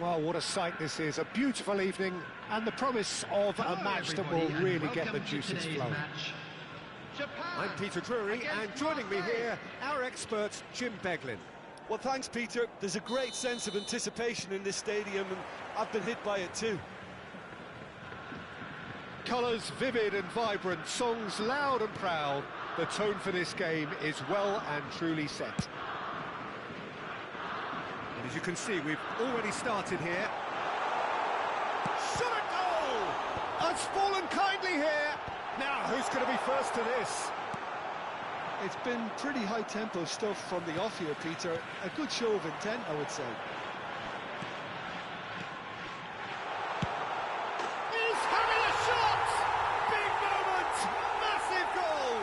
Well, what a sight this is. A beautiful evening and the promise of a match that will really get the juices flowing. I'm Peter Drury, and joining me here, our expert, Jim Beglin. Well, thanks, Peter. There's a great sense of anticipation in this stadium, and I've been hit by it too. Colours vivid and vibrant, songs loud and proud. The tone for this game is well and truly set. And as you can see, we've already started here. Shot at goal! It's fallen kindly here. Now, who's going to be first to this? It's been pretty high-tempo stuff from the off here, Peter. A good show of intent, I would say. He's having a shot! Big moment! Massive goal!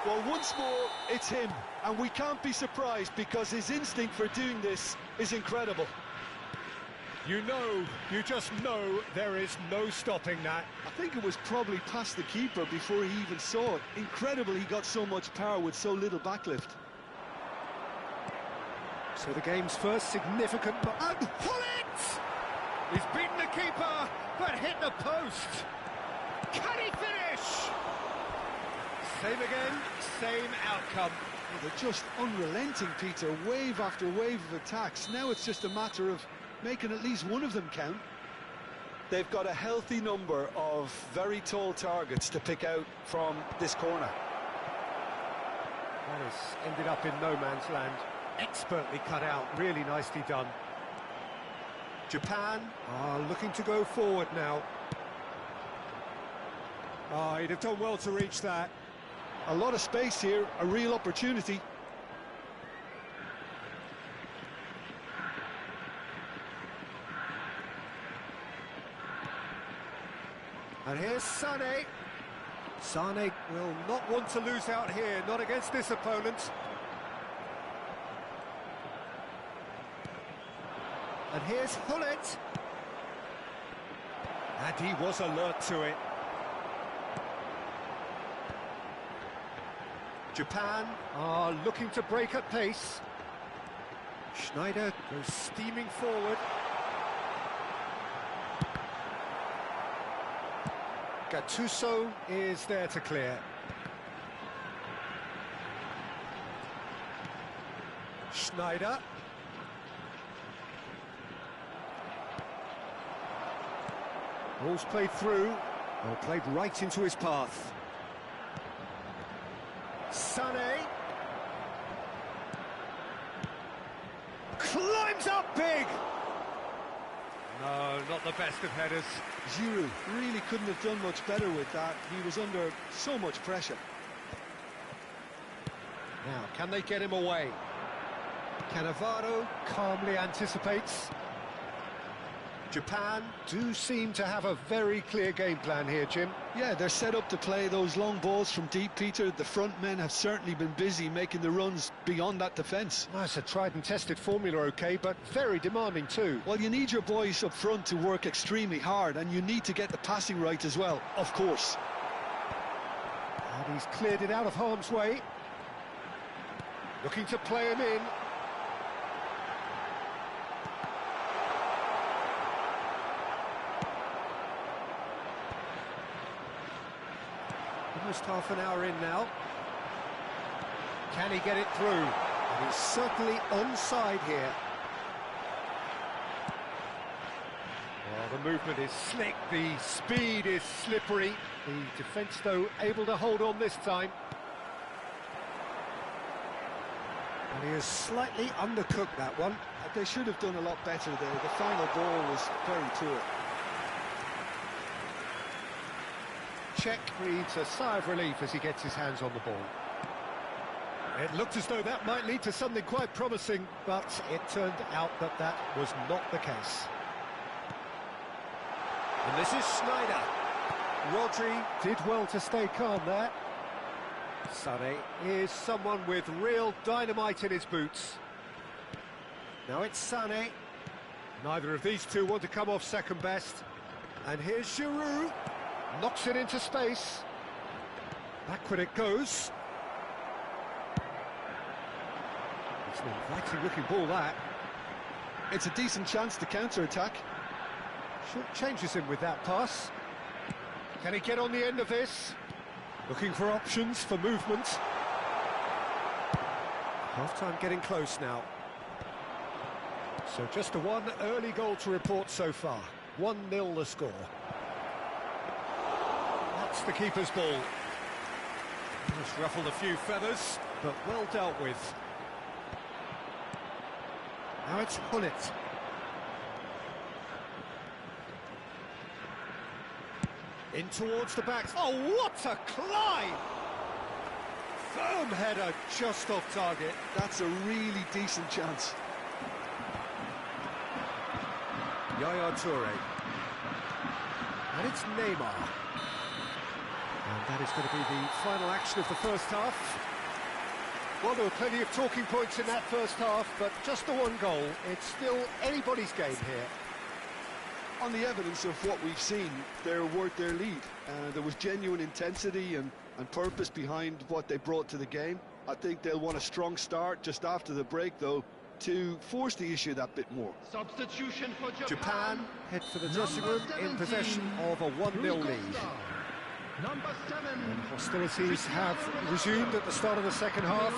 Well, once more, it's him. And we can't be surprised because his instinct for doing this is incredible. You just know there is no stopping that. I think it was probably past the keeper before he even saw it. Incredible he got so much power with so little backlift. So the game's first significant... And Hullet! He's beaten the keeper, but hit the post. Can he finish? Same again, same outcome. Well, they're just unrelenting, Peter. Wave after wave of attacks. Now it's just a matter of making at least one of them count. They've got a healthy number of very tall targets to pick out from this corner. That has ended up in no man's land. Expertly cut out, really nicely done. Japan are looking to go forward now. Oh, he'd have done well to reach that. A lot of space here, a real opportunity. And here's Sané. Sané will not want to lose out here, not against this opponent. And here's Hullet. And he was alert to it. Japan are looking to break at pace. Schneider goes steaming forward. Gattuso is there to clear. Schneider. Ball's played through, or played right into his path. Sané. Climbs up big! No, not the best of headers. Giroud really couldn't have done much better with that. He was under so much pressure. Now, can they get him away? Cannavaro calmly anticipates. Japan do seem to have a very clear game plan here, Jim. Yeah, they're set up to play those long balls from deep, Peter. The front men have certainly been busy making the runs beyond that defence. Well, it's a tried and tested formula, OK, but very demanding too. Well, you need your boys up front to work extremely hard, and you need to get the passing right as well, of course. And he's cleared it out of harm's way. Looking to play him in. Almost half an hour in now. Can he get it through? And he's certainly onside here. Well, the movement is slick, the speed is slippery. The defence, though, able to hold on this time. And he has slightly undercooked that one. They should have done a lot better there. The final ball was very poor. Czech breathes a sigh of relief as he gets his hands on the ball. It looked as though that might lead to something quite promising, but it turned out that that was not the case. And this is Schneider. Rodri did well to stay calm there. Sané is someone with real dynamite in his boots. Now it's Sané. Neither of these two want to come off second best. And here's Giroud. Knocks it into space. Backward it goes. It's an inviting looking ball, that. It's a decent chance to counter-attack. Short changes him with that pass. Can he get on the end of this? Looking for options for movement. Half-time getting close now. So just a one early goal to report so far. 1-0 the score. That's the keeper's ball. Just ruffled a few feathers, but well dealt with. Now it's Gullit. In towards the back. Oh, what a climb! Firm header, just off target. That's a really decent chance. Yaya Toure. And it's Neymar. And that is going to be the final action of the first half. Well, there were plenty of talking points in that first half, but just the one goal. It's still anybody's game here. On the evidence of what we've seen, they're worth their lead. There was genuine intensity and purpose behind what they brought to the game. I think they'll want a strong start just after the break, though, to force the issue that bit more. Substitution for Japan head for the dressing room in possession of a 1-0 lead. And hostilities have resumed at the start of the second half.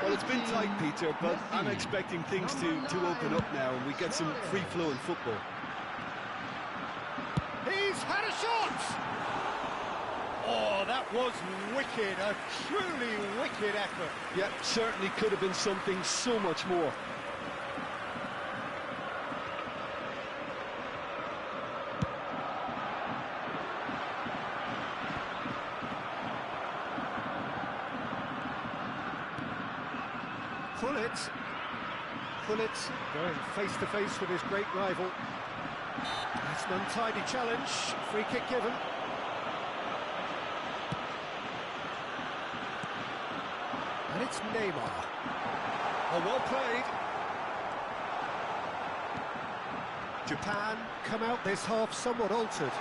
Well, it's been tight, Peter, but I'm expecting things to open up now and we get some free-flowing football. He's had a shot! Oh, that was wicked, a truly wicked effort. Yeah, certainly could have been something so much more. Gullit going face-to-face with his great rival. That's an untidy challenge, free kick given. And it's Neymar. Oh, well played. Japan come out this half somewhat altered.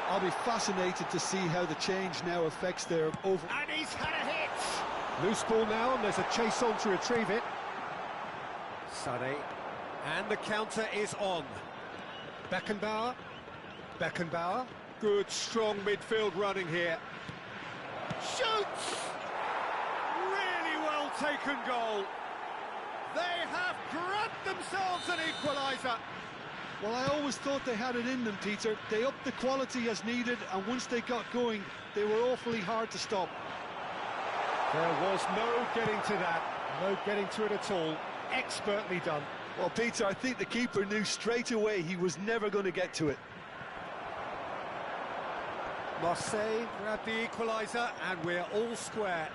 I'll be fascinated to see how the change now affects their over... And he's had a hit! Loose ball now, and there's a chase on to retrieve it. Sané, and the counter is on. Beckenbauer, good strong midfield running here. Shoots! Really well taken goal. They have grabbed themselves an equaliser. Well, I always thought they had it in them, Peter. They upped the quality as needed, and once they got going, they were awfully hard to stop. There was no getting to that, no getting to it at all. Expertly done. Well, Peter, I think the keeper knew straight away he was never going to get to it. Marseille grabbed the equaliser, and we're all square.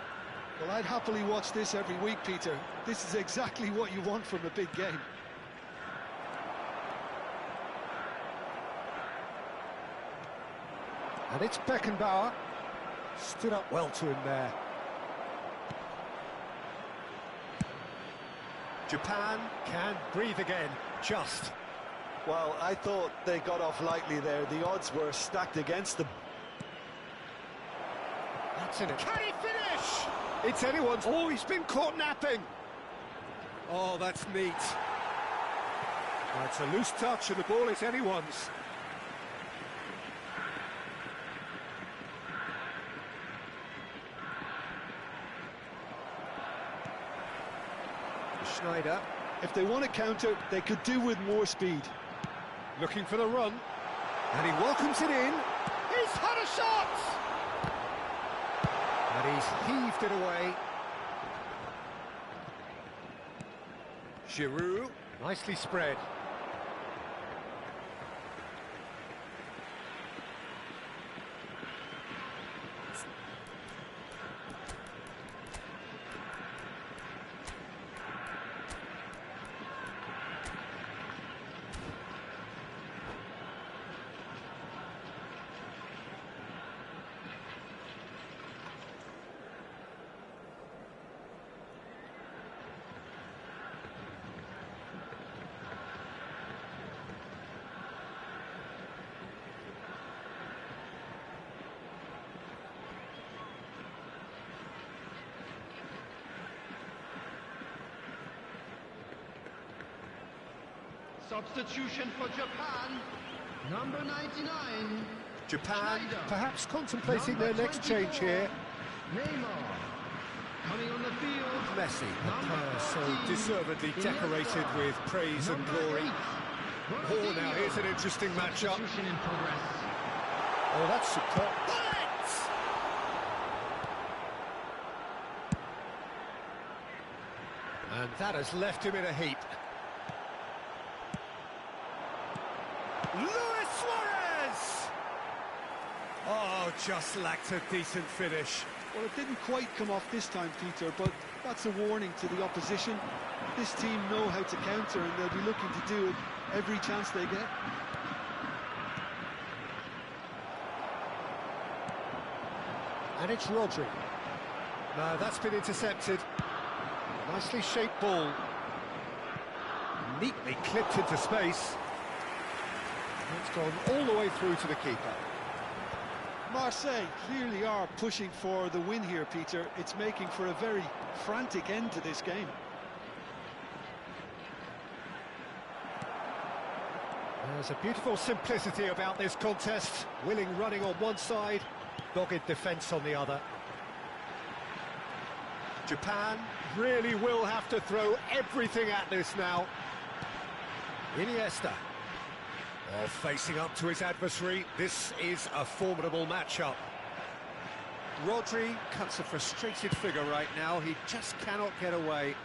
Well, I'd happily watch this every week, Peter. This is exactly what you want from a big game. And it's Beckenbauer. Stood up well to him there. Japan can breathe again, just. Well, I thought they got off lightly there. The odds were stacked against them. That's in it. Can he finish? It's anyone's. Oh, he's been caught napping. Oh, that's neat. That's a loose touch and the ball is anyone's. Schneider. If they want to counter, they could do with more speed. Looking for the run. And he welcomes it in. He's had a shot! And he's heaved it away. Giroud, nicely spread. Substitution for Japan, number 99. Japan Schneider. perhaps contemplating Number their next change 24, here. Neymar. Coming on the field, Messi, a number player so 13, deservedly decorated Iniesta. with praise and Number glory. 8, Oh, now here's an interesting matchup. Substitution in progress. Oh, that's superb. Bullet! And that has left him in a heap. Luis Suarez! Oh, just lacked a decent finish. Well, it didn't quite come off this time, Peter, but that's a warning to the opposition. This team know how to counter, and they'll be looking to do it every chance they get. And it's Rodri. No, that's been intercepted. Nicely shaped ball. Neatly clipped into space. It's gone all the way through to the keeper. Marseille clearly are pushing for the win here, Peter. It's making for a very frantic end to this game. There's a beautiful simplicity about this contest. Willing running on one side, dogged defence on the other. Japan really will have to throw everything at this now. Iniesta. Oh, facing up to his adversary, this is a formidable matchup. Rodri cuts a frustrated figure right now, he just cannot get away.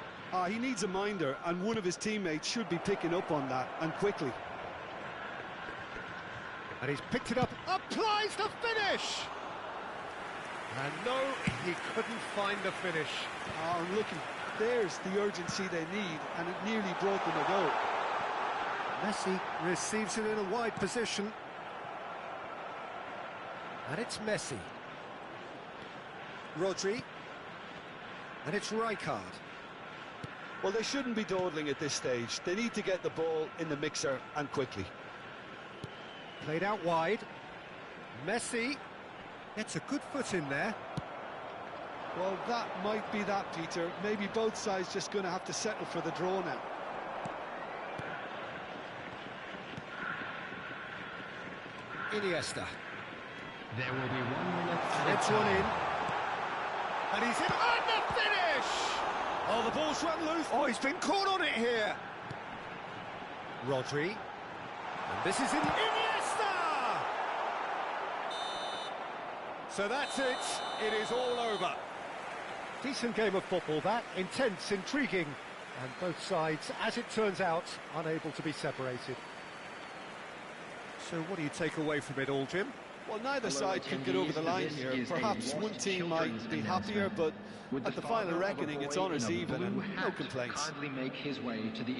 He needs a minder, and one of his teammates should be picking up on that, and quickly. And he's picked it up, applies the finish! And no, he couldn't find the finish. And looking, there's the urgency they need, and it nearly brought them a goal. Messi receives it in a wide position. And it's Messi. Rodri. And it's Rijkaard. Well, they shouldn't be dawdling at this stage. They need to get the ball in the mixer, and quickly. Played out wide. Messi gets a good foot in there. Well, that might be that, Peter. Maybe both sides just going to have to settle for the draw now. Iniesta. There will be 1 minute. It's one in. And he's in. And the finish! Oh, the ball's run loose. Oh, he's been caught on it here. Rodri. And this is in. Iniesta! So that's it. It is all over. Decent game of football, that. Intense, intriguing. And both sides, as it turns out, unable to be separated. So what do you take away from it all, Jim? Well, neither side could get over the line here. Perhaps one team might be happier, but at the final reckoning, it's honours even and no complaints. Kindly make his way to the